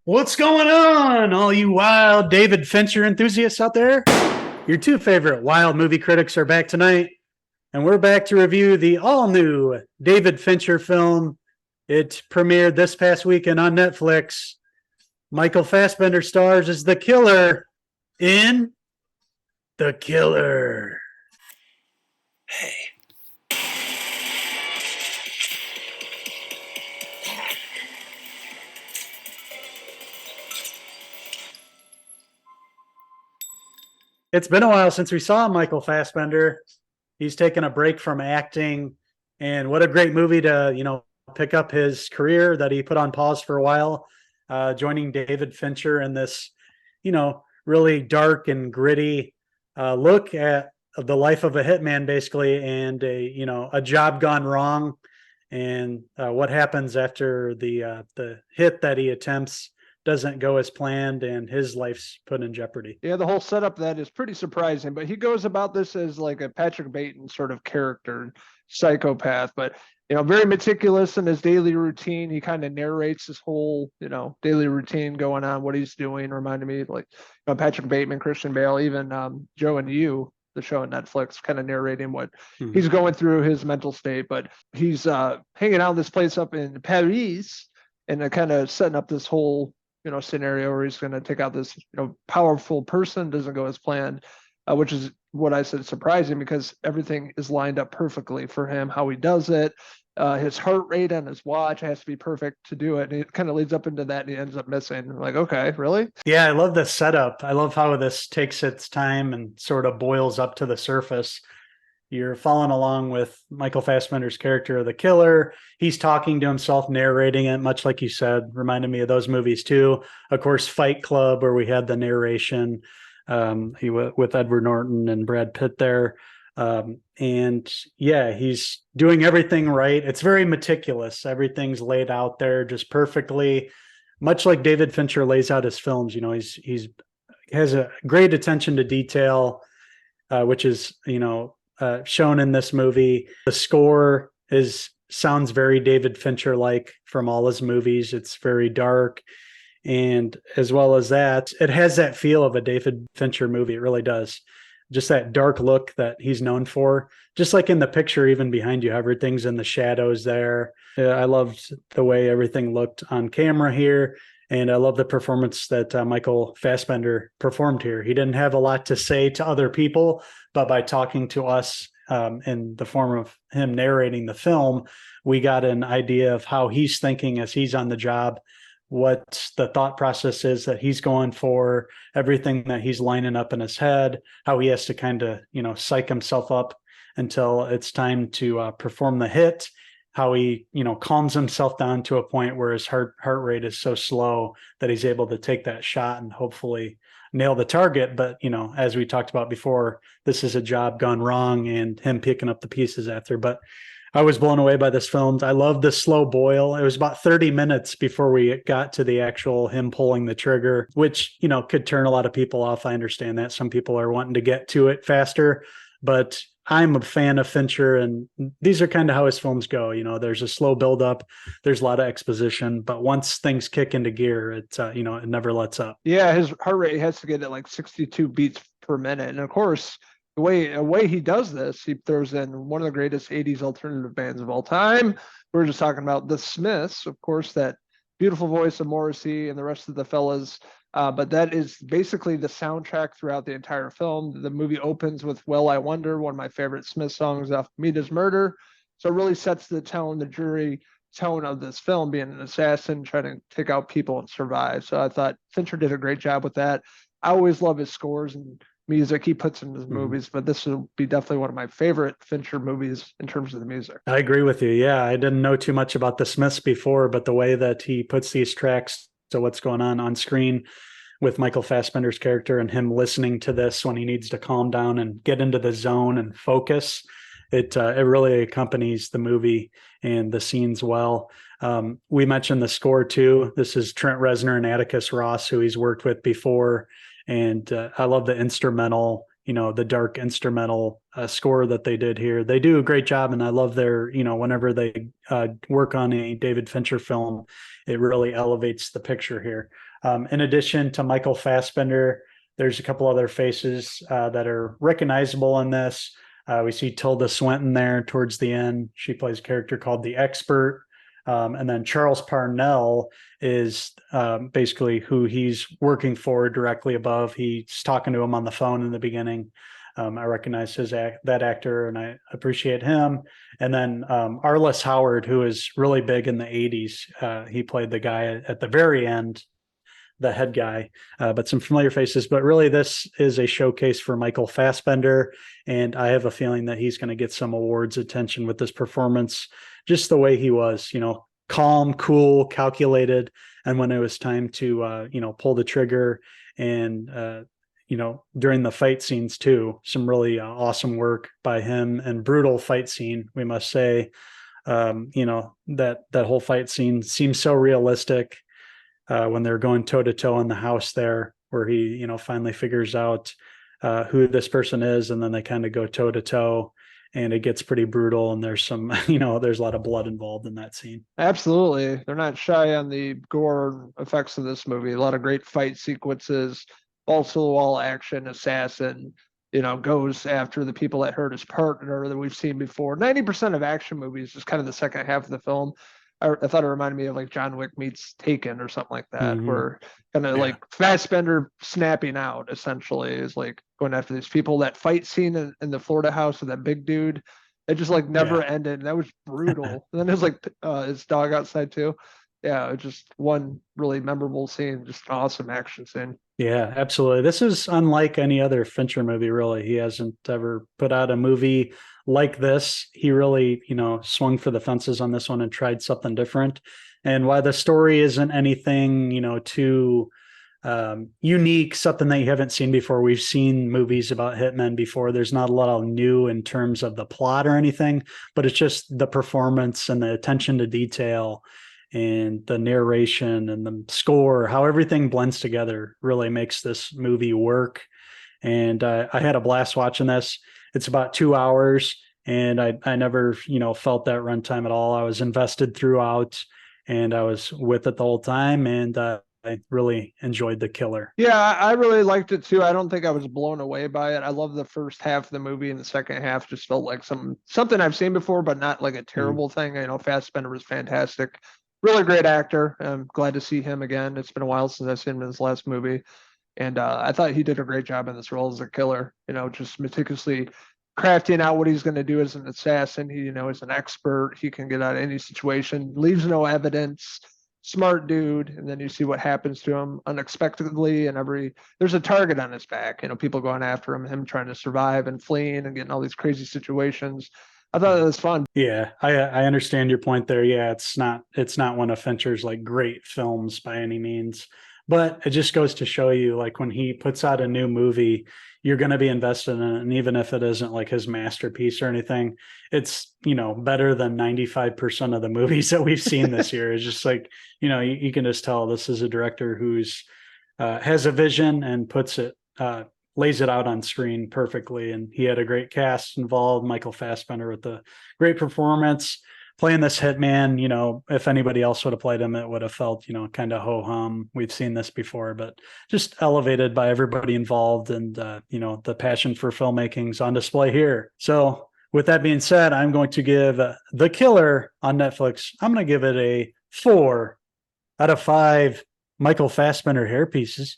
What's going on, all you wild David Fincher enthusiasts out there? Your two favorite wild movie critics are back tonight, and we're back to review the all-new David Fincher film. It premiered this past weekend on Netflix. Michael Fassbender stars as the killer in The Killer. Hey. It's been a while since we saw Michael Fassbender. He's taken a break from acting, and what a great movie to, pick up his career that he put on pause for a while, joining David Fincher in this, really dark and gritty look at the life of a hitman, basically, and a job gone wrong, and what happens after the hit that he attempts doesn't go as planned, and his life's put in jeopardy. Yeah, the whole setup that is pretty surprising, but he goes about this as like a Patrick Bateman sort of character, psychopath, but very meticulous in his daily routine. He kind of narrates his whole, daily routine going on, what he's doing, reminded me of like Patrick Bateman, Christian Bale, even Joe and You, the show on Netflix, kind of narrating what he's going through, his mental state. But he's hanging out in this place up in Paris and kind of setting up this whole scenario where he's going to take out this powerful person. Doesn't go as planned, which is what I said surprising, because everything is lined up perfectly for him, how he does it. His heart rate on his watch has to be perfect to do it, and it kind of leads up into that, and he ends up missing. I'm like, okay, really? Yeah, I love the setup. I love how this takes its time and sort of boils up to the surface. You're following along with Michael Fassbender's character, the killer. He's talking to himself, narrating it, much like you said, reminded me of those movies too. Of course, Fight Club, where we had the narration with Edward Norton and Brad Pitt there. And yeah, he's doing everything right. It's very meticulous. Everything's laid out there just perfectly, much like David Fincher lays out his films. He's has a great attention to detail, which is, shown in this movie. The score sounds very David Fincher like from all his movies. It's very dark, and as well as that, it has that feel of a David Fincher movie. It really does. Just that dark look that he's known for. Just like in the picture, even behind you, everything's in the shadows there. I loved the way everything looked on camera here. And I love the performance that Michael Fassbender performed here. He didn't have a lot to say to other people, but by talking to us in the form of him narrating the film, we got an idea of how he's thinking as he's on the job, what the thought process is that he's going for, everything that he's lining up in his head, how he has to kind of, psych himself up until it's time to perform the hit. How he, calms himself down to a point where his heart rate is so slow that he's able to take that shot and hopefully nail the target. But, as we talked about before, this is a job gone wrong and him picking up the pieces after. But I was blown away by this film. I love the slow boil. It was about 30 minutes before we got to the actual him pulling the trigger, which, could turn a lot of people off. I understand that some people are wanting to get to it faster, but I'm a fan of Fincher, and these are kind of how his films go. There's a slow buildup, there's a lot of exposition, but once things kick into gear, it never lets up. Yeah, his heart rate has to get at like 62 beats per minute, and of course, the way he does this, he throws in one of the greatest '80s alternative bands of all time. We're just talking about the Smiths, of course, that beautiful voice of Morrissey and the rest of the fellas. But that is basically the soundtrack throughout the entire film. The movie opens with Well, I Wonder, one of my favorite Smith songs off Meet His Murder. So it really sets the tone, the jury tone of this film, being an assassin trying to take out people and survive. So I thought Fincher did a great job with that. I always love his scores and music he puts in his movies, but this will be definitely one of my favorite Fincher movies in terms of the music. I agree with you. Yeah, I didn't know too much about the Smiths before, but the way that he puts these tracks to what's going on screen with Michael Fassbender's character and him listening to this when he needs to calm down and get into the zone and focus, it really accompanies the movie and the scenes well. We mentioned the score too. This is Trent Reznor and Atticus Ross, who he's worked with before. And I love the instrumental, the dark instrumental score that they did here. They do a great job, and I love their, whenever they work on a David Fincher film, it really elevates the picture here. In addition to Michael Fassbender, there's a couple other faces that are recognizable in this. We see Tilda Swinton there towards the end. She plays a character called the Expert. And then Charles Parnell is basically who he's working for directly above. He's talking to him on the phone in the beginning. I recognize that actor, and I appreciate him. And then Arliss Howard, who is really big in the 80s. He played the guy at the very end, the head guy, but some familiar faces. But really, this is a showcase for Michael Fassbender, and I have a feeling that he's going to get some awards attention with this performance, just the way he was, calm, cool, calculated. And when it was time to, pull the trigger and, during the fight scenes too, some really awesome work by him, and brutal fight scene, we must say. That whole fight scene seems so realistic. When they're going toe to toe in the house there, where he, finally figures out who this person is, and then they kind of go toe to toe, and it gets pretty brutal. And there's some, there's a lot of blood involved in that scene. Absolutely. They're not shy on the gore effects of this movie. A lot of great fight sequences, also wall action, assassin, goes after the people that hurt his partner that we've seen before. 90% of action movies is kind of the second half of the film. I thought it reminded me of like John Wick meets Taken or something like that, where kind of like Fassbender snapping out essentially is like going after these people. That fight scene in the Florida house with that big dude, it just like never ended. That was brutal. And then there's like his dog outside too. Yeah, just one really memorable scene, just an awesome action scene. Yeah, absolutely. This is unlike any other Fincher movie, really. He hasn't ever put out a movie like this. He really, swung for the fences on this one and tried something different. And while the story isn't anything, too unique, something that you haven't seen before, we've seen movies about hitmen before. There's not a lot of new in terms of the plot or anything, but it's just the performance and the attention to detail and the narration and the score, how everything blends together really makes this movie work. And I had a blast watching this. It's about 2 hours, and I never, felt that runtime at all. I was invested throughout, and I was with it the whole time, and I really enjoyed The Killer. Yeah, I really liked it too. I don't think I was blown away by it. I love the first half of the movie, and the second half just felt like something I've seen before, but not like a terrible thing. Fassbender was fantastic. Really great actor. I'm glad to see him again. It's been a while since I've seen him in his last movie. And I thought he did a great job in this role as a killer, just meticulously crafting out what he's going to do as an assassin. He, is an expert. He can get out of any situation, leaves no evidence, smart dude. And then you see what happens to him unexpectedly. And there's a target on his back, people going after him trying to survive and fleeing and getting all these crazy situations. I thought it was fun. Yeah, I understand your point there. Yeah, it's not one of Fincher's like great films by any means, but it just goes to show you, like, when he puts out a new movie, you're going to be invested in it. And even if it isn't like his masterpiece or anything, it's, better than 95% of the movies that we've seen this year. It's just like, you can just tell this is a director who's has a vision and lays it out on screen perfectly. And he had a great cast involved. Michael Fassbender with a great performance playing this hitman. If anybody else would have played him, it would have felt, kind of ho-hum. We've seen this before, but just elevated by everybody involved. And, the passion for filmmaking is on display here. So with that being said, I'm going to give The Killer on Netflix, I'm going to give it a 4 out of 5 Michael Fassbender hair pieces.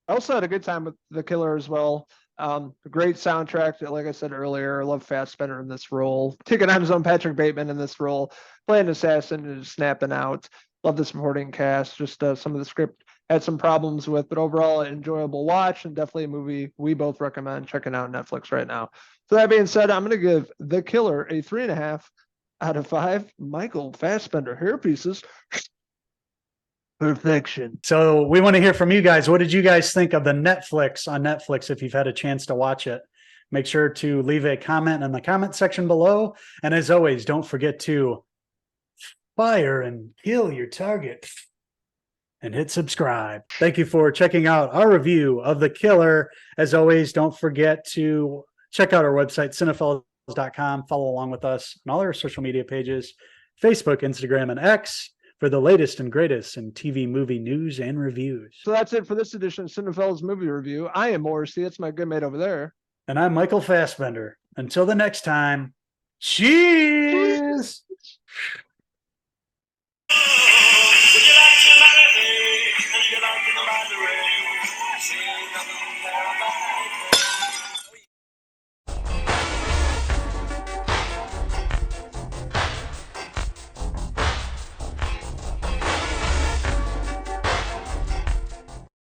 I also had a good time with The Killer as well. A great soundtrack. Like I said earlier, I love Fassbender in this role. Taking on his own Patrick Bateman in this role, playing assassin and just snapping out. Love the supporting cast. Just some of the script had some problems with, but overall an enjoyable watch, and definitely a movie we both recommend checking out on Netflix right now. So that being said, I'm going to give The Killer a 3.5 out of 5 Michael Fassbender hair pieces. Perfection. So we want to hear from you guys. What did you guys think of the Netflix on Netflix? If you've had a chance to watch it, make sure to leave a comment in the comment section below. And as always, don't forget to fire and kill your target. and hit subscribe. Thank you for checking out our review of The Killer. As always, don't forget to check out our website, Cinephellas.com. Follow along with us on all our social media pages, Facebook, Instagram, and X, for the latest and greatest in TV movie news and reviews. So that's it for this edition of Cinephellas Movie Review. I am Morrissey. That's my good mate over there. And I'm Michael Fassbender. Until the next time, cheers!